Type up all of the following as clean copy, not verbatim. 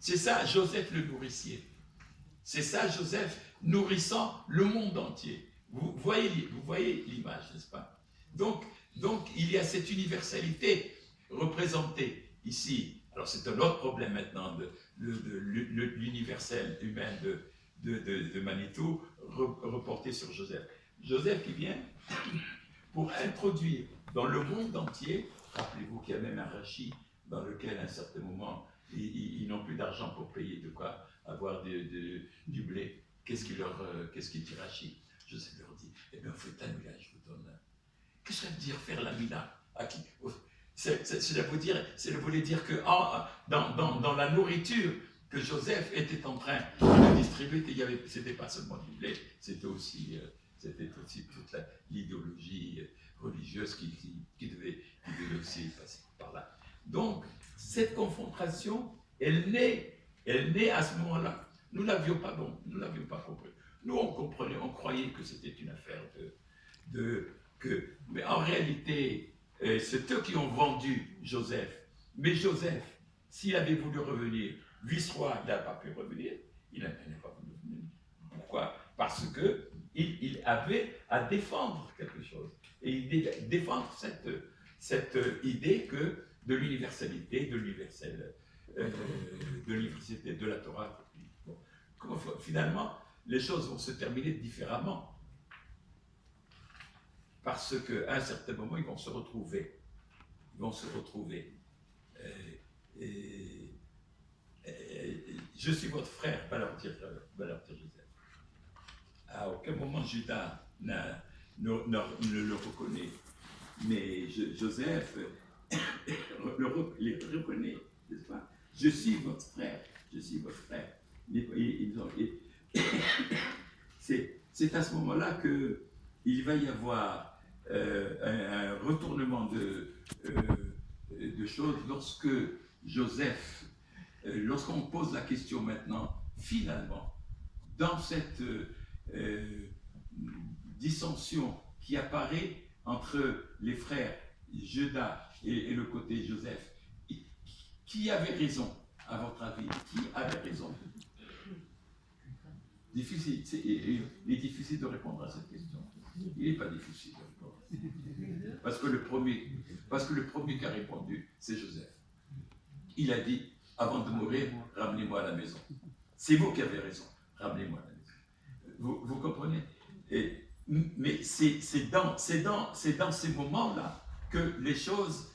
C'est ça, Joseph le nourricier. C'est ça, Joseph nourrissant le monde entier. Vous voyez l'image, n'est-ce pas? Donc, il y a cette universalité représentée ici. Alors, c'est un autre problème maintenant de l'universel humain de Manitou, reporté sur Joseph. Joseph qui vient pour introduire dans le monde entier, rappelez-vous qu'il y a même un rachis dans lequel, à un certain moment, ils n'ont plus d'argent pour payer de quoi avoir du blé. Qu'est-ce qu'il dit Rachid? Joseph leur dit, eh bien, faites un mina, je vous donne. Qu'est-ce que ça veut dire faire la mina? À qui? Ça voulait dire que dans la nourriture que Joseph était en train de distribuer, c'était pas seulement du blé, c'était aussi toute l'idéologie religieuse qui devait aussi passer par là. Donc, cette confrontation, elle naît à ce moment-là. Nous ne l'avions pas compris. Nous, on croyait que c'était une affaire mais en réalité, c'est eux qui ont vendu Joseph. Mais Joseph, s'il avait voulu revenir, vice-roi, il n'a pas pu revenir. Il n'a pas voulu revenir. Pourquoi? Parce qu'il avait à défendre quelque chose. Et il défendre cette idée de l'universalité, de l'université de la Torah. Bon. Finalement, les choses vont se terminer différemment. Parce qu'à un certain moment, ils vont se retrouver. Je suis votre frère, va leur dire Joseph. À aucun moment, Judas ne le reconnaît. Mais Joseph les reconnaît, n'est-ce pas? Je suis votre frère. C'est à ce moment-là qu'il va y avoir un retournement de choses lorsque Joseph, lorsqu'on pose la question maintenant, finalement, dans cette dissension qui apparaît entre les frères Judas et le côté Joseph, qui avait raison, à votre avis? Qui avait raison? Difficile, il est difficile de répondre à cette question. Il n'est pas difficile de répondre. Parce que le premier qui a répondu, c'est Joseph. Il a dit, avant de mourir, ramenez-moi à la maison. C'est vous qui avez raison, ramenez-moi à la maison. Vous comprenez? Mais c'est dans ces moments-là que les choses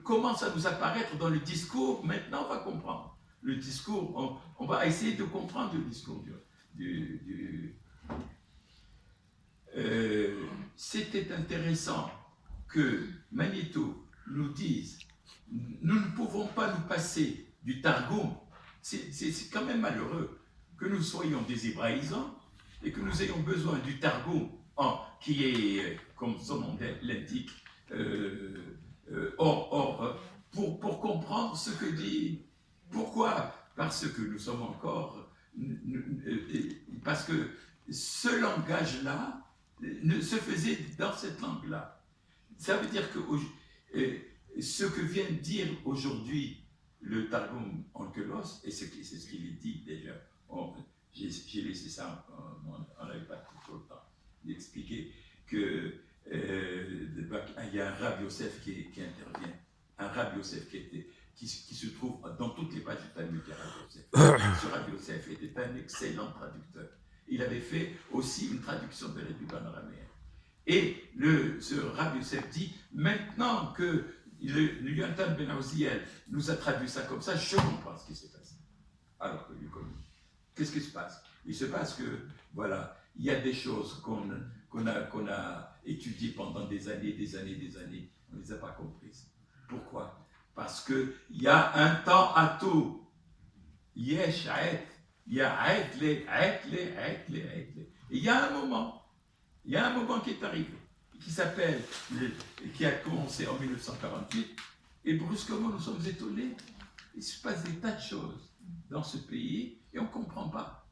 commencent à nous apparaître dans le discours. Maintenant, on va comprendre. Le discours, on va essayer de comprendre le discours c'était intéressant que Manitou nous dise, nous ne pouvons pas nous passer du Targum. C'est quand même malheureux que nous soyons des hébraïsants et que nous ayons besoin du Targum, qui est, comme son nom l'indique, pour comprendre ce que dit. Pourquoi? Parce que nous sommes encore... parce que ce langage-là ne se faisait dans cette langue-là. Ça veut dire que ce que vient de dire aujourd'hui le Targum Onkelos, et c'est ce qu'il dit déjà, j'ai laissé ça, on n'avait pas tout le temps d'expliquer que il y a un Rabbi Yosef qui intervient, un Rabbi Yosef qui se trouve dans toutes les pages du Talmud de Rabbi Yosef. Ce Rabbi Yosef était un excellent traducteur. Il avait fait aussi une traduction de l'Éduc en araméen. Et ce Rabbi Yosef dit, maintenant que le Yonatan Ben Oziel nous a traduit ça comme ça, je comprends ce qui s'est passé. Alors que lui, qu'est-ce qui se passe? Il se passe que, voilà, il y a des choses qu'on a étudiées pendant des années, on ne les a pas comprises. Pourquoi? Parce qu'il y a un temps à tout. Yesh aet. Il y a aet le. Il y a un moment qui est arrivé, qui a commencé en 1948, et brusquement nous sommes étonnés. Il se passe des tas de choses dans ce pays, et on ne comprend pas.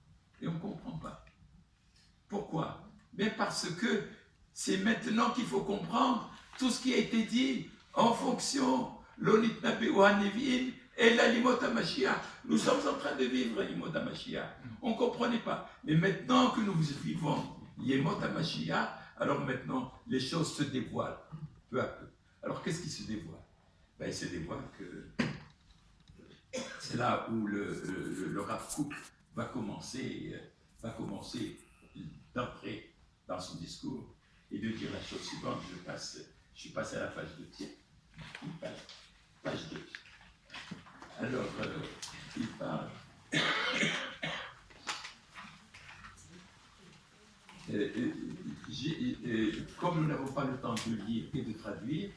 Pourquoi? Mais parce que c'est maintenant qu'il faut comprendre tout ce qui a été dit en fonction l'onit nabe ou hanevim Et la Limota Mashiach, nous sommes en train de vivre la Limota Mashiach. On ne comprenait pas. Mais maintenant que nous vivons Limota Mashiach, alors maintenant, les choses se dévoilent peu à peu. Alors, qu'est-ce qui se dévoile? Ben, il se dévoile que c'est là où le Rav Kook va commencer d'entrer dans son discours et de dire la chose suivante. Je suis passé à la page 2. Tiens, page 2. Alors, il parle. Comme nous n'avons pas le temps de lire et de traduire,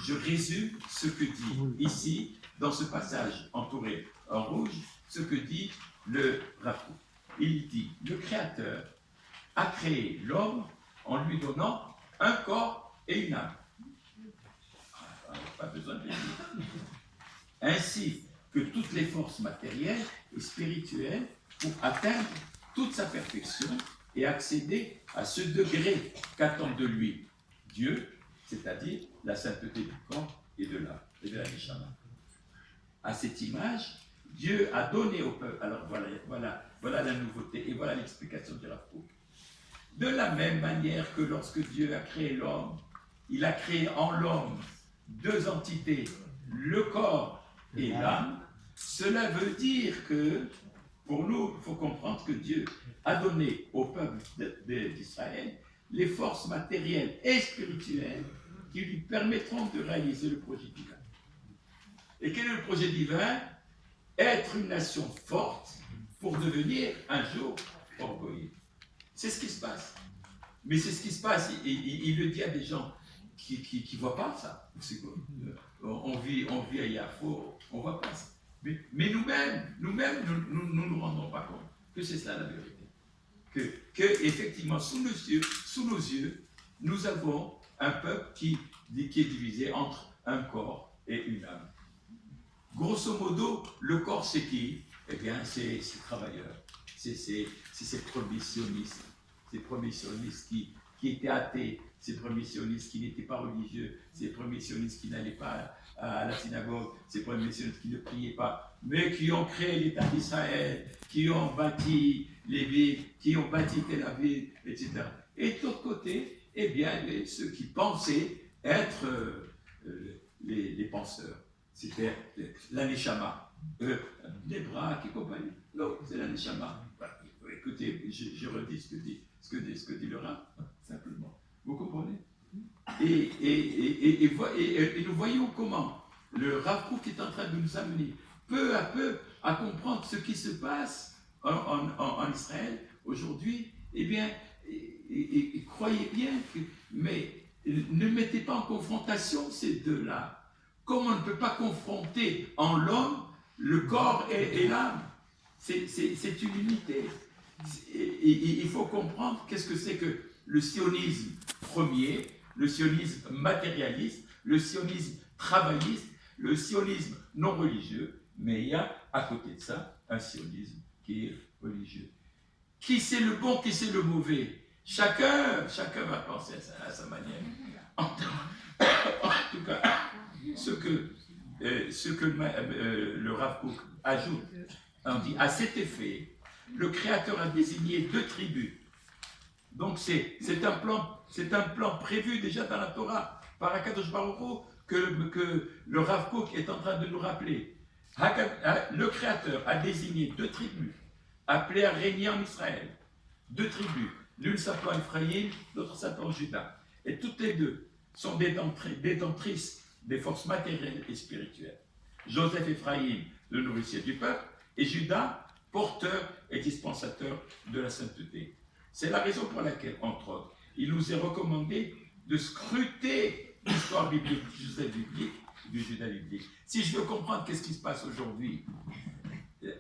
je résume ce que dit ici, dans ce passage entouré en rouge, ce que dit le Rav Kook. Il dit, le Créateur a créé l'homme en lui donnant un corps et une âme. Pas besoin de le dire. Ainsi que toutes les forces matérielles et spirituelles pour atteindre toute sa perfection et accéder à ce degré qu'attend de lui Dieu, c'est-à-dire la sainteté du corps et de l'âme, et de la neshama. À cette image, Dieu a donné au peuple. Alors voilà la nouveauté et voilà l'explication du Rav Kook. De la même manière que lorsque Dieu a créé l'homme, il a créé en l'homme deux entités, le corps et l'âme. Cela veut dire que, pour nous, il faut comprendre que Dieu a donné au peuple d'Israël les forces matérielles et spirituelles qui lui permettront de réaliser le projet divin. Et quel est le projet divin? Être une nation forte pour devenir un jour orgueilleux. C'est ce qui se passe. Mais c'est ce qui se passe. Il le dit à des gens qui ne voient pas ça. On vit à Yafo, on ne voit pas ça. Mais nous-mêmes, nous ne nous rendons pas compte que c'est ça la vérité. Que effectivement, sous nos yeux, nous avons un peuple qui est divisé entre un corps et une âme. Grosso modo, le corps, c'est qui? Eh bien, c'est ces travailleurs, c'est ces premiers sionistes, qui étaient athées, ces premiers sionistes qui n'étaient pas religieux, ces premiers sionistes qui n'allaient pas à la synagogue, ces premiers sionistes qui ne priaient pas, mais qui ont créé l'État d'Israël, qui ont bâti les villes, qui ont bâti Tel Aviv, etc. Et de l'autre côté, eh bien, ceux qui pensaient être les penseurs. C'était la Neshama, les bras et compagnie. Non, c'est la Neshama. Voilà. Écoutez, je redis ce que dit le Rav, simplement. Vous comprenez? Et nous voyons comment le Rav Kook est en train de nous amener peu à peu à comprendre ce qui se passe en Israël aujourd'hui. Eh bien, croyez bien que, mais ne mettez pas en confrontation ces deux-là. Comme on ne peut pas confronter en l'homme le corps et l'âme, c'est une unité. Il faut comprendre qu'est-ce que c'est que le sionisme premier, le sionisme matérialiste, le sionisme travailliste, le sionisme non religieux, mais il y a à côté de ça un sionisme qui est religieux. Qui c'est le bon, qui c'est le mauvais? Chacun va penser à sa manière. En tout cas, ce que le Rav Kook ajoute, on dit, à cet effet, le Créateur a désigné deux tribus. Donc c'est un plan prévu déjà dans la Torah, par Akadosh Baruch Hu, que le Rav Kook est en train de nous rappeler. Le Créateur a désigné deux tribus, appelées à régner en Israël. Deux tribus, l'une s'appelant Ephraïm, l'autre s'appelant Juda. Et toutes les deux sont détentrices des forces matérielles et spirituelles. Joseph Ephraïm, le nourricier du peuple, et Judas, porteur et dispensateur de la sainteté. C'est la raison pour laquelle, entre autres, il nous est recommandé de scruter l'histoire biblique du Joseph biblique, du Judas biblique. Si je veux comprendre qu'est-ce qui se passe aujourd'hui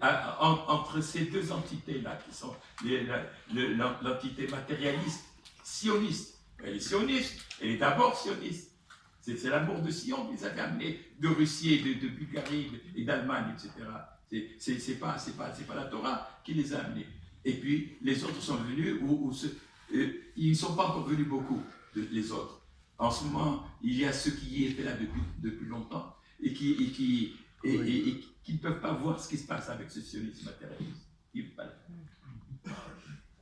entre ces deux entités-là, qui sont l'entité matérialiste, sioniste. Elle est sioniste, elle est d'abord sioniste. C'est l'amour de Sion qui les avait amenés de Russie, de Bulgarie et d'Allemagne, etc. C'est pas la Torah qui les a amenés. Et puis les autres sont venus, ils ne sont pas encore venus beaucoup, les autres. En ce moment, il y a ceux qui y étaient là depuis longtemps et qui peuvent pas voir ce qui se passe avec ce sionisme matérialiste. Ils ne peuvent pas.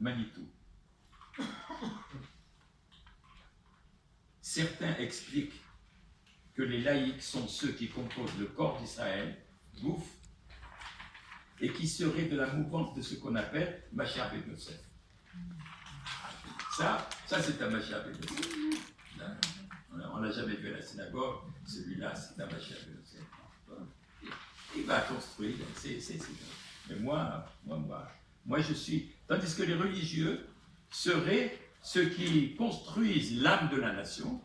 Manitou. Certains expliquent que les laïcs sont ceux qui composent le corps d'Israël, Gouf, et qui seraient de la mouvance de ce qu'on appelle Mashiach ben Yosef. Ça c'est un Mashiach ben Yosef. On l'a jamais vu à la synagogue, celui-là c'est un Mashiach ben Yosef. Il va construire, c'est mais moi je suis, tandis que les religieux seraient ceux qui construisent l'âme de la nation,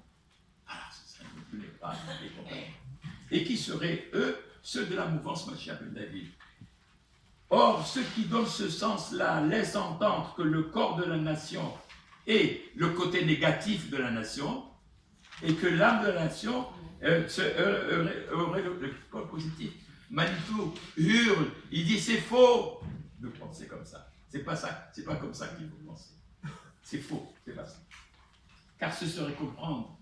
et qui seraient, eux, ceux de la mouvance Mashiach ben David. Or, ceux qui donnent ce sens-là laissent entendre que le corps de la nation est le côté négatif de la nation, et que l'âme de la nation aurait le corps positif. Manitou hurle, il dit c'est faux de penser comme ça. C'est pas ça, c'est pas comme ça qu'il faut penser. C'est faux, c'est pas ça. Car ce serait comprendre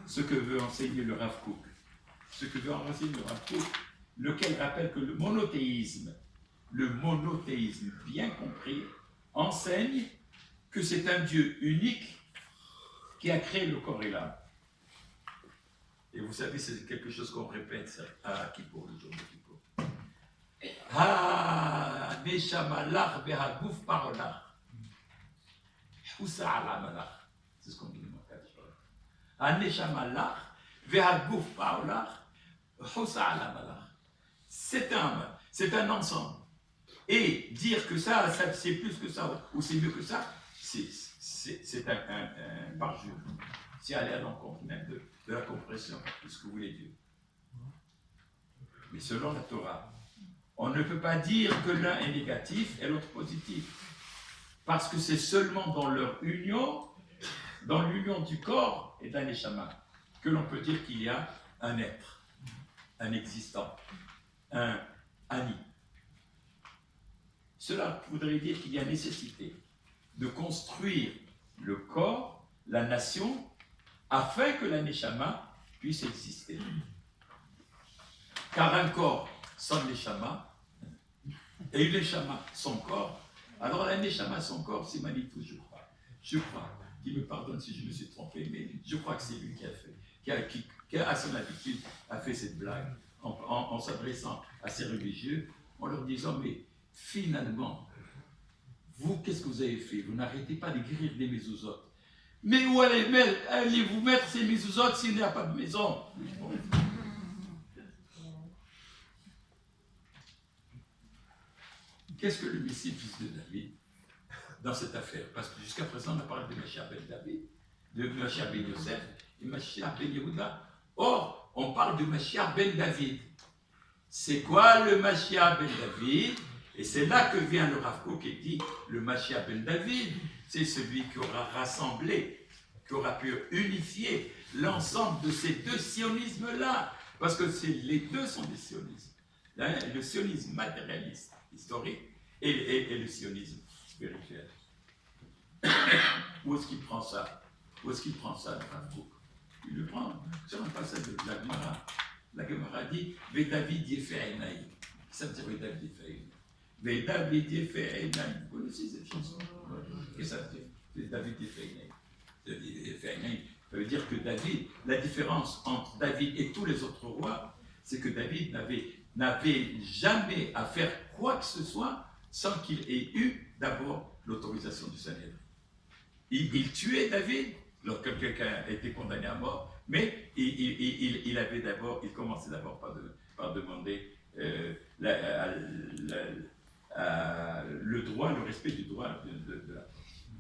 ce que veut enseigner le Rav Kook. Ce que veut enseigner le Rav Kook, lequel rappelle que le monothéisme bien compris, enseigne que c'est un Dieu unique qui a créé le corps et l'âme. Et vous savez, c'est quelque chose qu'on répète à Kippour, le jour de Kippour. Ha, Neshama lach ve'haguf parolach. Husa ala malach. C'est ce qu'on dit dans le cas. Ha, Neshama lach ve'haguf parolach. Husa ala malach. C'est un ensemble. Et dire que ça c'est plus que ça, ou c'est mieux que ça, c'est un parjure. C'est aller à l'encontre même de la compréhension de ce que voulait Dieu. Mais selon la Torah, on ne peut pas dire que l'un est négatif et l'autre positif. Parce que c'est seulement dans leur union, dans l'union du corps et d'un neshama, que l'on peut dire qu'il y a un être, un existant, un ani. Cela voudrait dire qu'il y a nécessité de construire le corps, la nation, afin que la neshama puisse exister. Car un corps sans neshama, et une neshama sans corps, alors la neshama sans corps, c'est Manitou, je crois. Je crois, qu'il me pardonne si je me suis trompé, mais je crois que c'est lui qui a fait, qui à son habitude a fait cette blague en s'adressant à ces religieux, en leur disant, mais finalement, vous, qu'est-ce que vous avez fait? Vous n'arrêtez pas d'écrire des mésouzotes. Mais où allez-vous mettre ces mésouzotes s'il n'y a pas de maison? Qu'est-ce que le Messie, fils de David, dans cette affaire? Parce que jusqu'à présent, on a parlé de Mashiach ben David, de Mashiach ben Yosef et Mashiach ben Yehuda. Or, on parle de Mashiach ben David. C'est quoi le Mashiach ben David? Et c'est là que vient le Rav Kook qui dit le Mashiach ben David, c'est celui qui aura rassemblé, qui aura pu unifier l'ensemble de ces deux sionismes-là. Parce que les deux sont des sionismes. Le sionisme matérialiste, historique, et le sionisme spirituel. Où est-ce qu'il prend ça? Où est-ce qu'il prend ça, le Rav Kook? Il le prend sur un passage de la Gemara. La Gemara dit « Ve David yefe enaï ». Ça veut dire « Ve David yefe enaï ». Ve David yefe enaï. Vous connaissez cette chanson? Qu'est-ce que ça veut dire? Ve David yefe enaï. Ça veut dire que David, la différence entre David et tous les autres rois, c'est que David n'avait jamais à faire quoi que ce soit sans qu'il ait eu d'abord l'autorisation du Sanhédrin. Il tuait David lorsque quelqu'un était condamné à mort, mais il commençait d'abord par demander le respect du droit de la personne.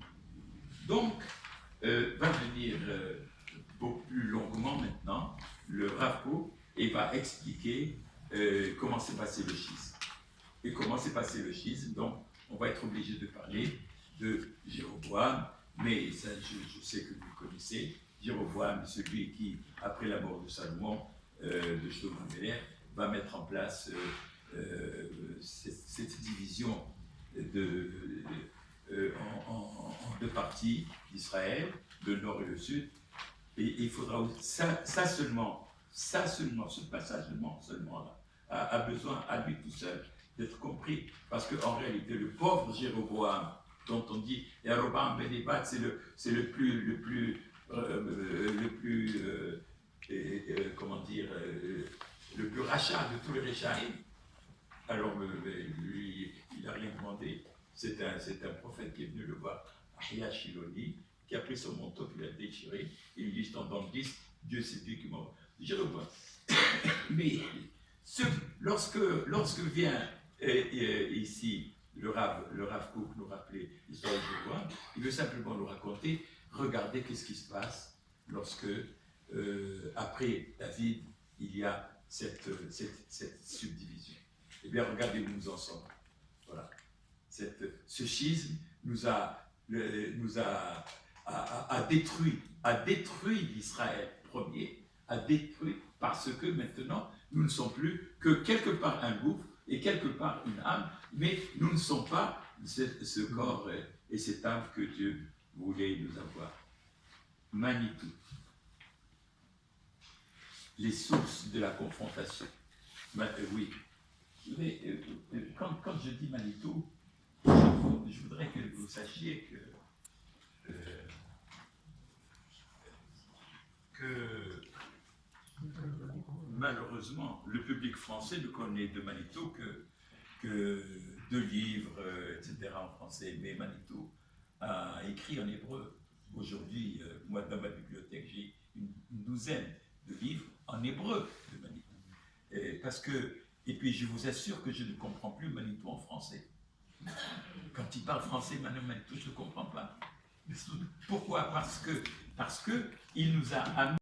Donc, va venir beaucoup plus longuement maintenant le Rav Kook et va expliquer comment s'est passé le schisme. Et comment s'est passé le schisme, donc on va être obligé de parler de Jéroboam, mais ça, je sais que vous le connaissez. Jéroboam, celui qui, après la mort de Salomon, de Shlomo Améler, va mettre en place cette division en deux parties d'Israël, le nord et le sud. Et il faudra ça seulement, ce passage seulement là, a besoin à lui tout seul d'être compris. Parce qu'en réalité, le pauvre Jéroboam, dont on dit Yeroboam ben Nebat, c'est le plus comment dire, le plus rachat de tous les Réchaïm. Alors lui, il n'a rien demandé. C'est un prophète qui est venu le voir, Ahia Shiloni, qui a pris son manteau, qui l'a déchiré, et il dit, je t'en donne 10, Dieu c'est Dieu qui m'a... Jéroboam. Mais lorsque vient ici le Rav Kook nous rappeler l'histoire de Jéroboam, il veut simplement nous raconter, regardez qu'est-ce qui se passe lorsque, après David, il y a cette subdivision. Eh bien, regardez où nous en sommes. Voilà. Ce schisme nous a détruit l'Israël premier, a détruit parce que maintenant, nous ne sommes plus que quelque part un gouffre et quelque part une âme, mais nous ne sommes pas ce corps et cette âme que Dieu voulait nous avoir. Manitou. Les sources de la confrontation. Oui. Mais quand je dis Manitou, je voudrais que vous sachiez que malheureusement, le public français ne connaît de Manitou que 2 livres, etc. en français. Mais Manitou a écrit en hébreu. Aujourd'hui, moi, dans ma bibliothèque, j'ai une douzaine de livres en hébreu de Manitou. Et puis, je vous assure que je ne comprends plus Manitou en français. Quand il parle français, Manitou, je ne comprends pas. Pourquoi? Parce que il nous a amené